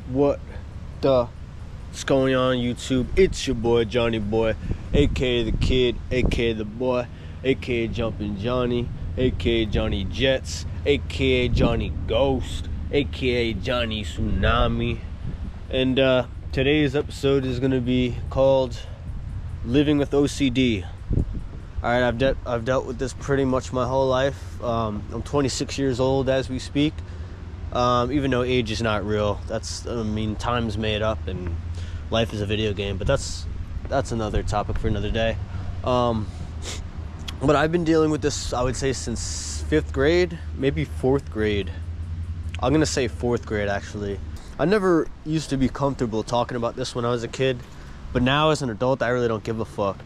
What's going on YouTube? It's your boy Johnny Boy, aka the Kid, aka the Boy, aka Jumpin' Johnny, aka Johnny Jets, aka Johnny Ghost, aka Johnny Tsunami. And today's episode is gonna be called Living with OCD. Alright, I've dealt with this pretty much my whole life. I'm 26 years old as we speak. Even though age is not real, time's made up and life is a video game, but that's another topic for another day. But I've been dealing with this, I would say, since 5th grade, maybe 4th grade. I'm gonna say 4th grade, actually. I never used to be comfortable talking about this when I was a kid, but now as an adult, I really don't give a fuck.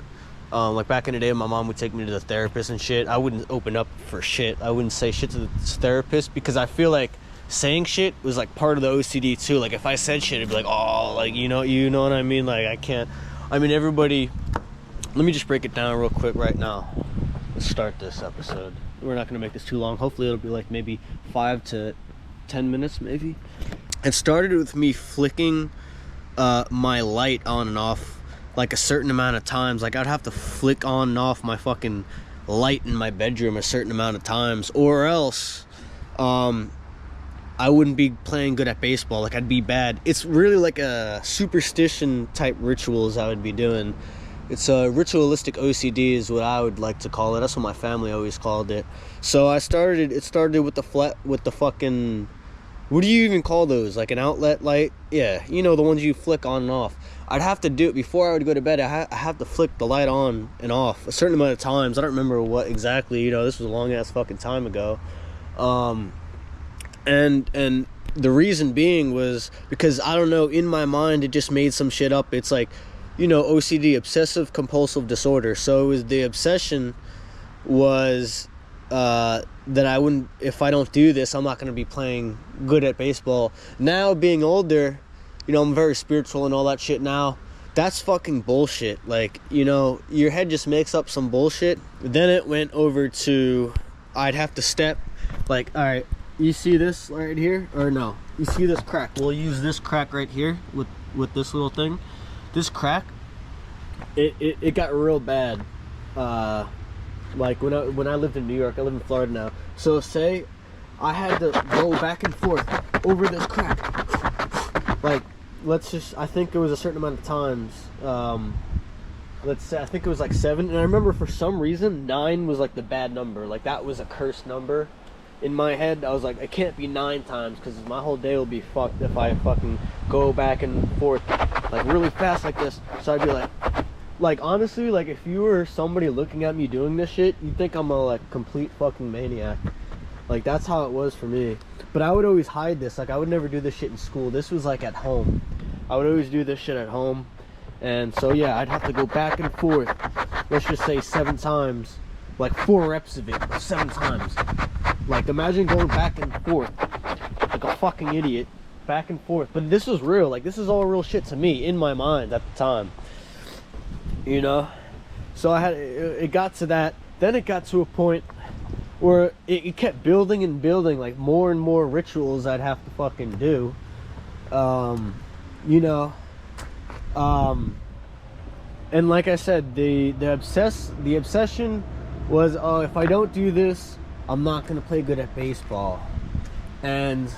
Like back in the day, my mom would take me to the therapist and shit. I wouldn't open up for shit. I wouldn't say shit to the therapist because I feel like saying shit was like part of the OCD too. Like if I said shit, it'd be like, oh, like you know what I mean? Like I can't. I mean, everybody. Let me just break it down real quick right now. Let's start this episode. We're not gonna make this too long. Hopefully, it'll be like maybe 5 to 10 minutes, maybe. It started with me flicking my light on and off like a certain amount of times. Like I'd have to flick on and off my fucking light in my bedroom a certain amount of times, or else I wouldn't be playing good at baseball. Like I'd be bad. It's really like a superstition type rituals I would be doing. It's a ritualistic OCD is what I would like to call it. That's what my family always called it. So it started with the fucking, what do you even call those? Like an outlet light? Yeah, you know, the ones you flick on and off. I'd have to do it before I would go to bed. I have to flick the light on and off a certain amount of times. I don't remember what exactly, you know, this was a long ass fucking time ago. And the reason being was because, I don't know, in my mind it just made some shit up. It's like, you know, OCD, obsessive compulsive disorder. So it was, the obsession was that I wouldn't, if I don't do this, I'm not going to be playing good at baseball. Now being older, you know, I'm very spiritual and all that shit now. That's fucking bullshit. Like, you know, your head just makes up some bullshit. Then it went over to, I'd have to step, like, all right, you see this right here? Or no, you see this crack? We'll use this crack right here with this little thing. This crack, it got real bad. Like when I lived in New York, I live in Florida now. So say I had to go back and forth over this crack. Like, I think it was a certain amount of times. Let's say, I think it was like 7. And I remember for some reason, 9 was like the bad number. Like that was a cursed number. In my head, I was like, it can't be 9 times because my whole day will be fucked if I fucking go back and forth like really fast like this. So I'd be like honestly, like if you were somebody looking at me doing this shit, you'd think I'm a like complete fucking maniac. Like that's how it was for me. But I would always hide this. Like I would never do this shit in school. This was like at home. I would always do this shit at home. And so yeah, I'd have to go back and forth. Let's just say 7 times. Like 4 reps of it, 7 times. Like imagine going back and forth like a fucking idiot, back and forth. But this was real. Like this is all real shit to me in my mind at the time, you know. So it got to that. Then it got to a point where it kept building and building, like more and more rituals I'd have to fucking do, you know. And like I said, the obsession was, oh, if I don't do this, I'm not gonna play good at baseball. And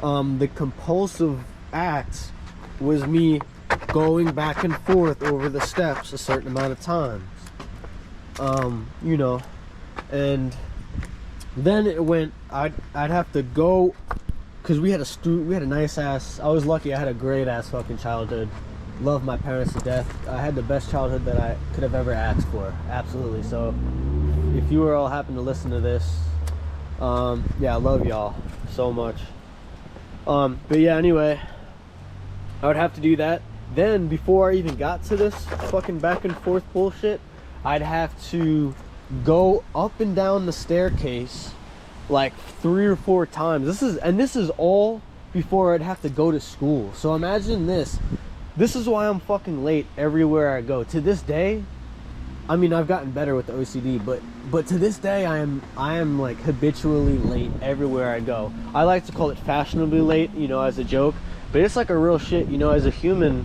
the compulsive act was me going back and forth over the steps a certain amount of times, you know. And then it went, I'd have to go, because we had a nice ass, I was lucky, I had a great ass fucking childhood. Love my parents to death. I had the best childhood that I could have ever asked for, absolutely. So if you were all happen to listen to this, yeah, I love y'all so much. But yeah, anyway, I would have to do that. Then before I even got to this fucking back and forth bullshit, I'd have to go up and down the staircase like 3 or 4 times. This is all before I'd have to go to school. So imagine this. This is why I'm fucking late everywhere I go. To this day, I mean, I've gotten better with the OCD, but to this day, I am like habitually late everywhere I go. I like to call it fashionably late, you know, as a joke. But it's like a real shit, you know, as a human,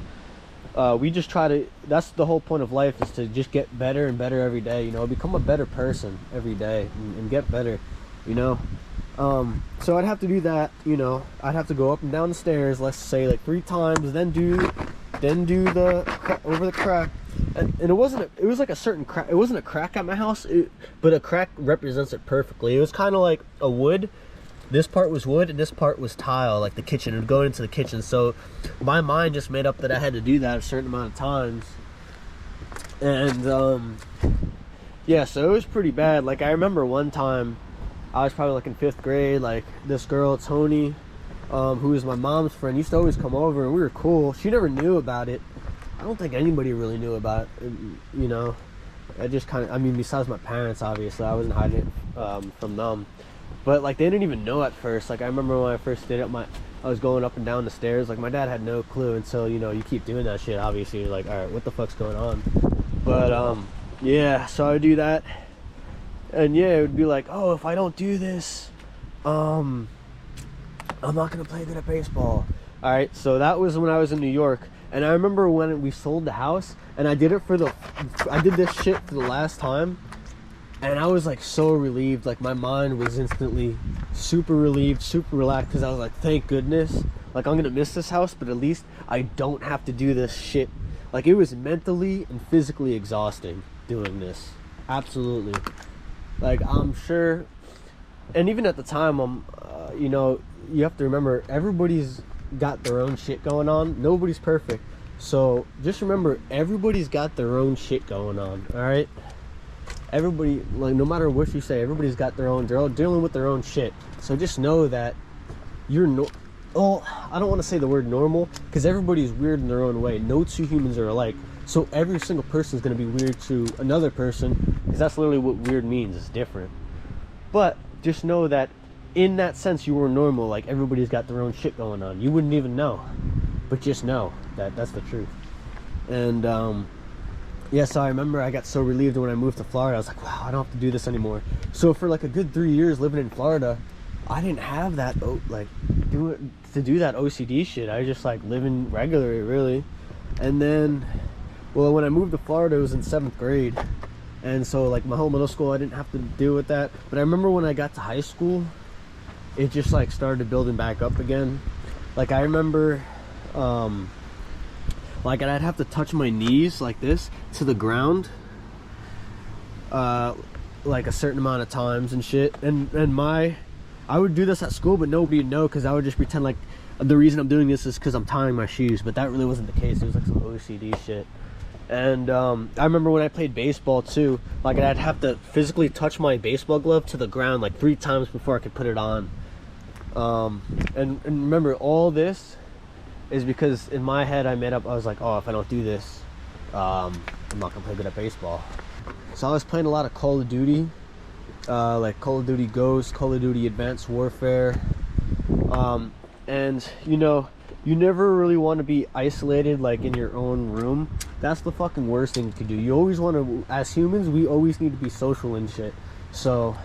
we just try to, that's the whole point of life, is to just get better and better every day, you know, become a better person every day and get better, you know. So I'd have to do that, you know, I'd have to go up and down the stairs, let's say like 3 times, then do the over the crack. And it wasn't, it was like a certain crack, it wasn't a crack at my house, but a crack represents it perfectly. It was kind of like a wood. This part was wood and this part was tile, like the kitchen. It would go into the kitchen. So my mind just made up that I had to do that a certain amount of times. And yeah, so it was pretty bad. Like I remember one time, I was probably like in 5th grade, like this girl, Tony, who was my mom's friend, used to always come over and we were cool. She never knew about it. I don't think anybody really knew about it, you know. I just kind of, I mean, besides my parents, obviously, I wasn't hiding it from them. But like they didn't even know at first. Like I remember when I first did it, I was going up and down the stairs. Like my dad had no clue until, you know, you keep doing that shit. Obviously, you're like, all right, what the fuck's going on? But yeah, so I would do that, and yeah, it would be like, oh, if I don't do this, I'm not gonna play good at baseball. All right, so that was when I was in New York, and I remember when we sold the house, and I did this shit for the last time. And I was like so relieved, like my mind was instantly super relieved, super relaxed, because I was like, thank goodness, like I'm gonna miss this house, but at least I don't have to do this shit. Like it was mentally and physically exhausting doing this, absolutely. Like I'm sure, and even at the time, you know, you have to remember, everybody's got their own shit going on, nobody's perfect, so just remember, everybody's got their own shit going on, all right? Everybody, like, no matter what you say, everybody's got they're all dealing with their own shit. So just know that you're I don't want to say the word normal, because everybody's weird in their own way. No 2 humans are alike. So every single person is going to be weird to another person, because that's literally what weird means. It's different. But just know that in that sense, you were normal. Like everybody's got their own shit going on. You wouldn't even know, but just know that that's the truth. And yeah, so I remember I got so relieved when I moved to Florida. I was like, wow, I don't have to do this anymore. So for like a good 3 years living in Florida, I didn't have that, like, to do that OCD shit. I was just like living regularly, really. And then, well, when I moved to Florida, it was in 7th grade. And so like my whole middle school, I didn't have to deal with that. But I remember when I got to high school, it just like started building back up again. Like I remember, like I'd have to touch my knees like this to the ground, like a certain amount of times and shit. And I would do this at school, but nobody would know, because I would just pretend like the reason I'm doing this is because I'm tying my shoes. But that really wasn't the case. It was like some OCD shit. And I remember when I played baseball too, like I'd have to physically touch my baseball glove to the ground like 3 times before I could put it on. And remember, all this is because in my head I made up, I was like, oh, if I don't do this, I'm not gonna play good at baseball. So I was playing a lot of Call of Duty, like Call of Duty Ghost, Call of Duty Advanced Warfare, and you know, you never really want to be isolated like in your own room. That's the fucking worst thing you could do. You always want to, as humans, we always need to be social and shit. So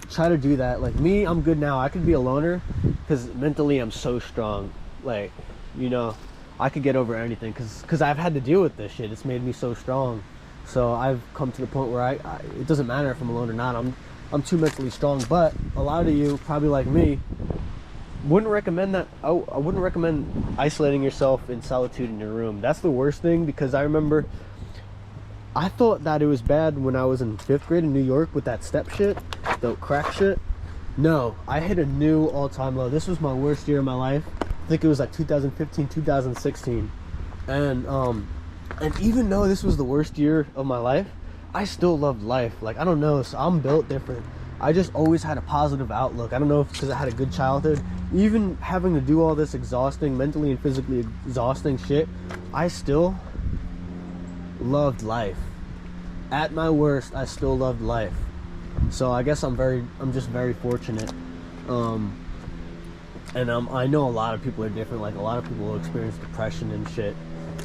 try to do that. Like me, I'm good now. I could be a loner because mentally I'm so strong. Like, you know, I could get over anything because I've had to deal with this shit. It's made me so strong. So I've come to the point where it doesn't matter if I'm alone or not. I'm too mentally strong. But a lot of you, probably like me, wouldn't recommend that. I wouldn't recommend isolating yourself in solitude in your room. That's the worst thing, because I remember I thought that it was bad when I was in 5th grade in New York with that step shit, the crack shit. No, I hit a new all-time low. This was my worst year of my life. I think it was like 2015, 2016. And even though this was the worst year of my life, I still loved life. Like, I don't know, so I'm built different. I just always had a positive outlook. I don't know if it's because I had a good childhood. Even having to do all this exhausting, mentally and physically exhausting shit, I still loved life. At my worst, I still loved life. So I guess I'm just very fortunate. And I know a lot of people are different. Like, a lot of people will experience depression and shit,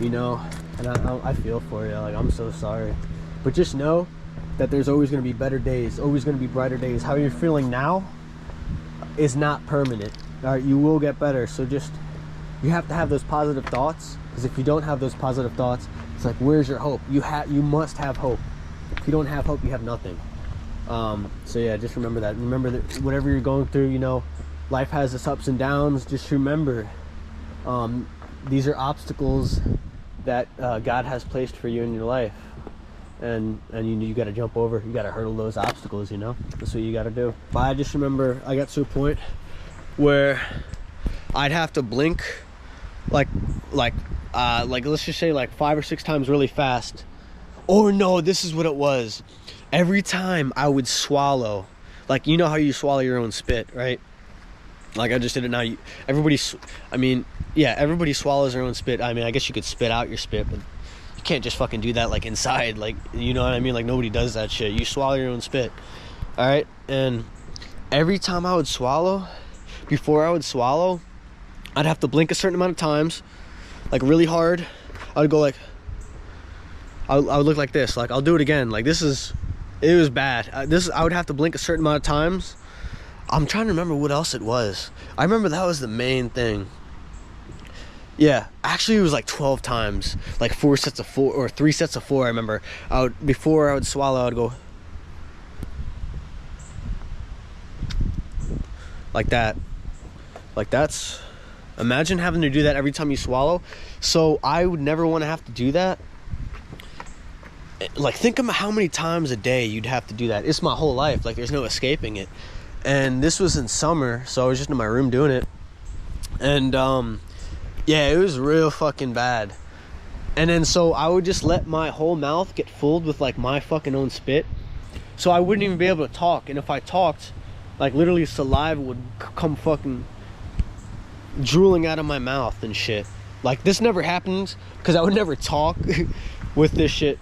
you know. And I feel for you. Like, I'm so sorry. But just know that there's always going to be better days, always going to be brighter days. How you're feeling now is not permanent. All right, you will get better. So just you have to have those positive thoughts, because if you don't have those positive thoughts, it's like, where's your hope? You must have hope. If you don't have hope, you have nothing. So yeah, just remember that. Remember that whatever you're going through, you know, life has its ups and downs. Just remember, these are obstacles that God has placed for you in your life, and you got to jump over. You got to hurdle those obstacles. You know, that's what you got to do. But I just remember I got to a point where I'd have to blink, like let's just say like 5 or 6 times really fast. Or no, this is what it was. Every time I would swallow, like, you know how you swallow your own spit, right? Like I just did it now. Everybody swallows their own spit. I mean, I guess you could spit out your spit, but you can't just fucking do that like inside. Like, you know what I mean? Like, nobody does that shit. You swallow your own spit. All right? And every time I would swallow, before I would swallow, I'd have to blink a certain amount of times, like really hard. I would go like, I would look like this. Like, I'll do it again. Like, it was bad. I would have to blink a certain amount of times. I'm trying to remember what else it was. I remember that was the main thing. Yeah, actually it was like 12 times, like 4 sets of 4 or 3 sets of 4. I remember before I would swallow, I would go like that. Like, that's, imagine having to do that every time you swallow. So I would never want to have to do that. Like, think about how many times a day you'd have to do that. It's my whole life. Like, there's no escaping it. And this was in summer, so I was just in my room doing it. And yeah, it was real fucking bad. And then so I would just let my whole mouth get filled with like my fucking own spit, so I wouldn't even be able to talk. And if I talked, like, literally saliva would come fucking drooling out of my mouth and shit. Like, this never happens because I would never talk with this shit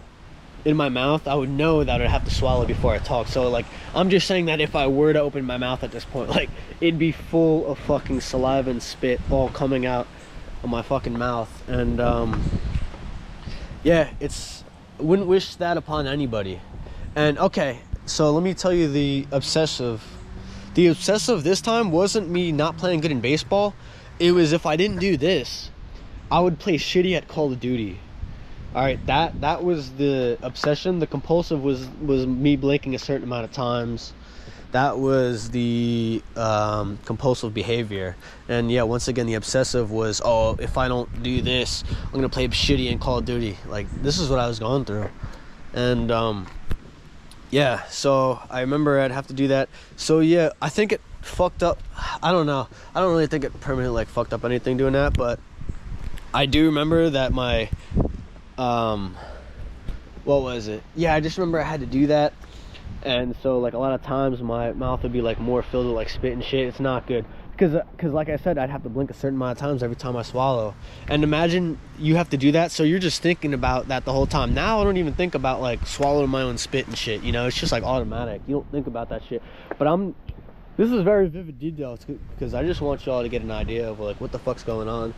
in my mouth. I would know that I'd have to swallow before I talk. So like, I'm just saying that if I were to open my mouth at this point, like, it'd be full of fucking saliva and spit all coming out of my fucking mouth. And yeah, wouldn't wish that upon anybody. And okay, so let me tell you the obsessive this time wasn't me not playing good in baseball. It was, if I didn't do this, I would play shitty at Call of Duty. All right, that was the obsession. The compulsive was me blinking a certain amount of times. That was the compulsive behavior. And yeah, once again, the obsessive was, oh, if I don't do this, I'm gonna play shitty in Call of Duty. Like, this is what I was going through. And yeah, so I remember I'd have to do that. So yeah, I think it fucked up. I don't know. I don't really think it permanently like fucked up anything doing that, but I do remember that my what was it? Yeah, I just remember I had to do that. And so like a lot of times my mouth would be like more filled with like spit and shit. It's not good. Because like I said, I'd have to blink a certain amount of times every time I swallow. And imagine you have to do that, so you're just thinking about that the whole time. Now I don't even think about like swallowing my own spit and shit, you know? It's just like automatic. You don't think about that shit. But this is very vivid detail, because I just want y'all to get an idea of like what the fuck's going on.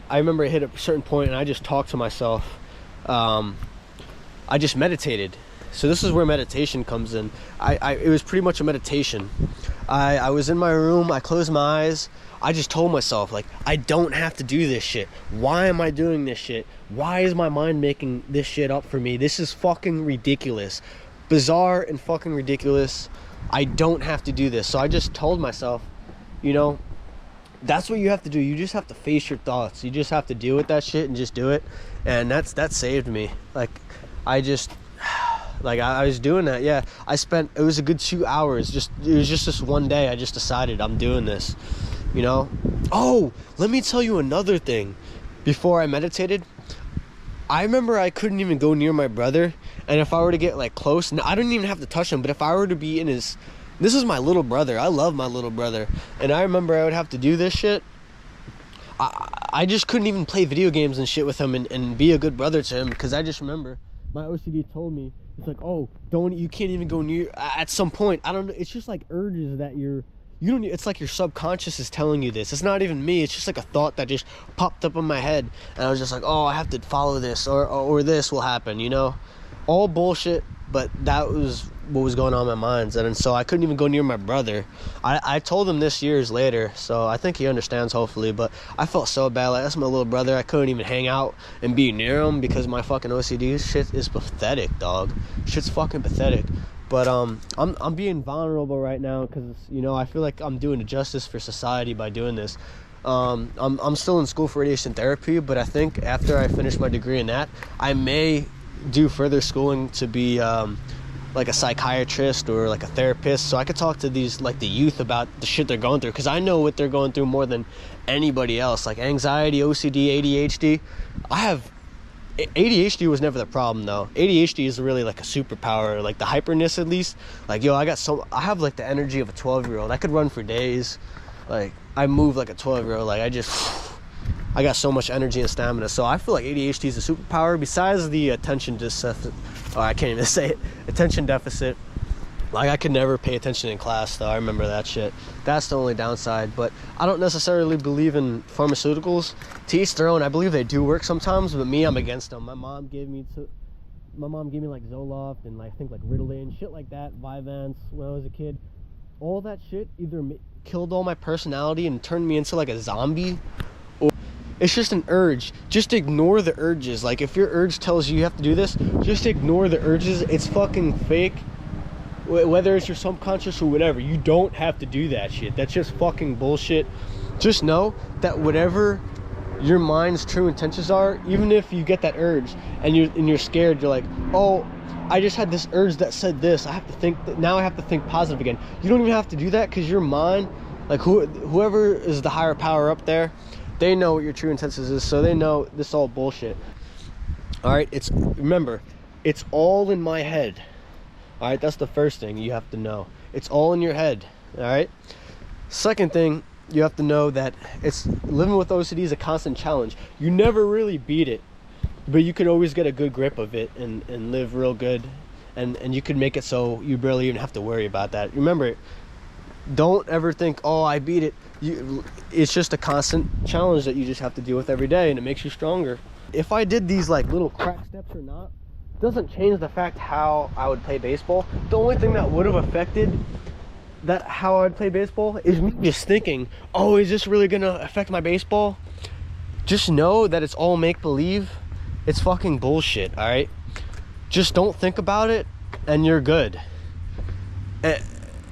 I remember I hit a certain point and I just talked to myself. I just meditated. So this is where meditation comes in. It was pretty much a meditation. I was in my room, I closed my eyes, I just told myself, like, I don't have to do this shit. Why am I doing this shit? Why is my mind making this shit up for me? This is fucking ridiculous. Bizarre and fucking ridiculous. I don't have to do this. So I just told myself, you know, that's what you have to do. You just have to face your thoughts. You just have to deal with that shit and just do it. And that saved me. Like, I was doing that. Yeah, it was a good 2 hours. It was just this one day. I just decided I'm doing this, you know? Oh, let me tell you another thing. Before I meditated, I remember I couldn't even go near my brother. And if I were to get like close, I don't even have to touch him, but if I were to be in this is my little brother. I love my little brother. And I remember I would have to do this shit. I just couldn't even play video games and shit with him and be a good brother to him, because I just remember my OCD told me, it's like, oh, you can't even go near at some point. I don't know. It's just like urges that it's like your subconscious is telling you this. It's not even me. It's just like a thought that just popped up in my head. And I was just like, oh, I have to follow this or this will happen, you know? All bullshit. but that was what was going on in my mind. And so I couldn't even go near my brother. I told him this years later, so I think he understands, hopefully, but I felt so bad. Like, that's my little brother. I couldn't even hang out and be near him because my fucking OCD shit is pathetic, dog. Shit's fucking pathetic. But I'm being vulnerable right now because, you know, I feel like I'm doing a justice for society by doing this. I'm still in school for radiation therapy, but I think after I finish my degree in that, I may do further schooling to be like a psychiatrist or like a therapist, so I could talk to these, like, the youth about the shit they're going through, because I know what they're going through more than anybody else. Like anxiety, OCD, ADHD. ADHD was never the problem though. ADHD is really like a superpower, like the hyperness at least. Like, yo, I have like the energy of a 12-year-old. I could run for days. Like, I move like a 12-year-old. Like, I got so much energy and stamina. So I feel like ADHD is a superpower besides the attention deficit. Oh, I can't even say it. Attention deficit. Like, I could never pay attention in class though. I remember that shit. That's the only downside. But I don't necessarily believe in pharmaceuticals. To each their own. I believe they do work sometimes, but me, I'm against them. My mom gave me like Zoloft and, like, I think like Ritalin, shit like that, Vyvanse when I was a kid. All that shit either killed all my personality and turned me into like a zombie, or it's just an urge. Just ignore the urges. Like, if your urge tells you have to do this, just ignore the urges. It's fucking fake. Whether it's your subconscious or whatever, you don't have to do that shit. That's just fucking bullshit. Just know that whatever your mind's true intentions are, even if you get that urge and you're scared, you're like, oh, I just had this urge that said this, I have to think that now I have to think positive again. You don't even have to do that, because your mind, like, whoever is the higher power up there, they know what your true intentions is, so they know this is all bullshit. All right, remember, it's all in my head. All right, that's the first thing you have to know. It's all in your head. All right. Second thing, you have to know that it's living with OCD is a constant challenge. You never really beat it, but you could always get a good grip of it and live real good, and you could make it so you barely even have to worry about that. Remember, don't ever think, oh, I beat it. It's just a constant challenge that you just have to deal with every day, and it makes you stronger. If I did these like little crack steps or not, doesn't change the fact how I would play baseball. The only thing that would have affected how I would play baseball is me just thinking, oh, is this really gonna affect my baseball? Just know that it's all make-believe. It's fucking bullshit. All right, just don't think about it and you're good.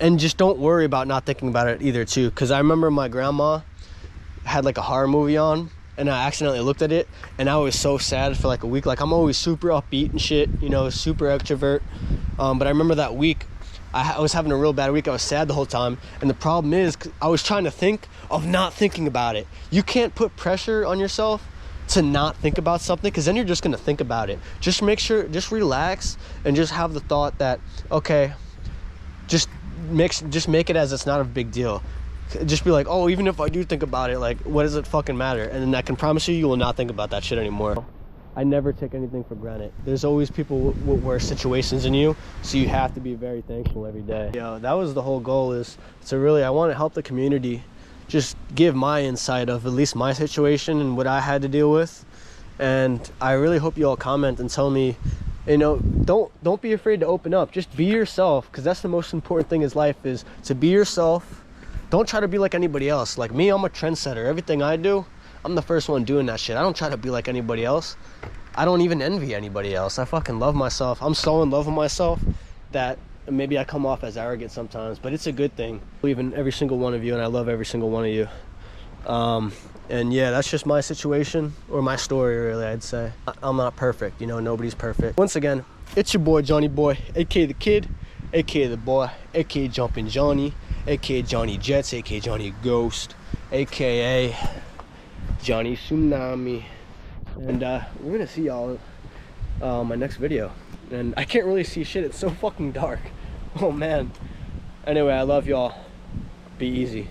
And just don't worry about not thinking about it either too, because I remember my grandma had like a horror movie on, and I accidentally looked at it, and I was so sad for like a week. Like, I'm always super upbeat and shit, you know, super extrovert. But I remember that week, I was having a real bad week. I was sad the whole time. And the problem is, I was trying to think of not thinking about it. You can't put pressure on yourself to not think about something, because then you're just going to think about it. Just relax and just have the thought that, okay, just make it as it's not a big deal. Just be like, oh, even if I do think about it, like, what does it fucking matter? And then I can promise you will not think about that shit anymore. I never take anything for granted. There's always people with worse situations than you, so you have to be very thankful every day. Yo, that was the whole goal, is to really, I want to help the community, just give my insight of at least my situation and what I had to deal with. And I really hope you all comment and tell me, you know, don't be afraid to open up. Just be yourself, because that's the most important thing in life, is to be yourself. Don't try to be like anybody else. Like me, I'm a trendsetter. Everything I do, I'm the first one doing that shit. I don't try to be like anybody else. I don't even envy anybody else. I fucking love myself. I'm so in love with myself that maybe I come off as arrogant sometimes, but it's a good thing. I believe in every single one of you, and I love every single one of you. And yeah, that's just my situation, or my story, really, I'd say. I'm not perfect, you know, nobody's perfect. Once again, it's your boy, Johnny Boy, aka the Kid, aka the Boy, aka Jumpin' Johnny, aka Johnny Jets, aka Johnny Ghost, aka Johnny Tsunami. And we're gonna see y'all my next video. And I can't really see shit, it's so fucking dark. Oh man. Anyway, I love y'all. Be easy.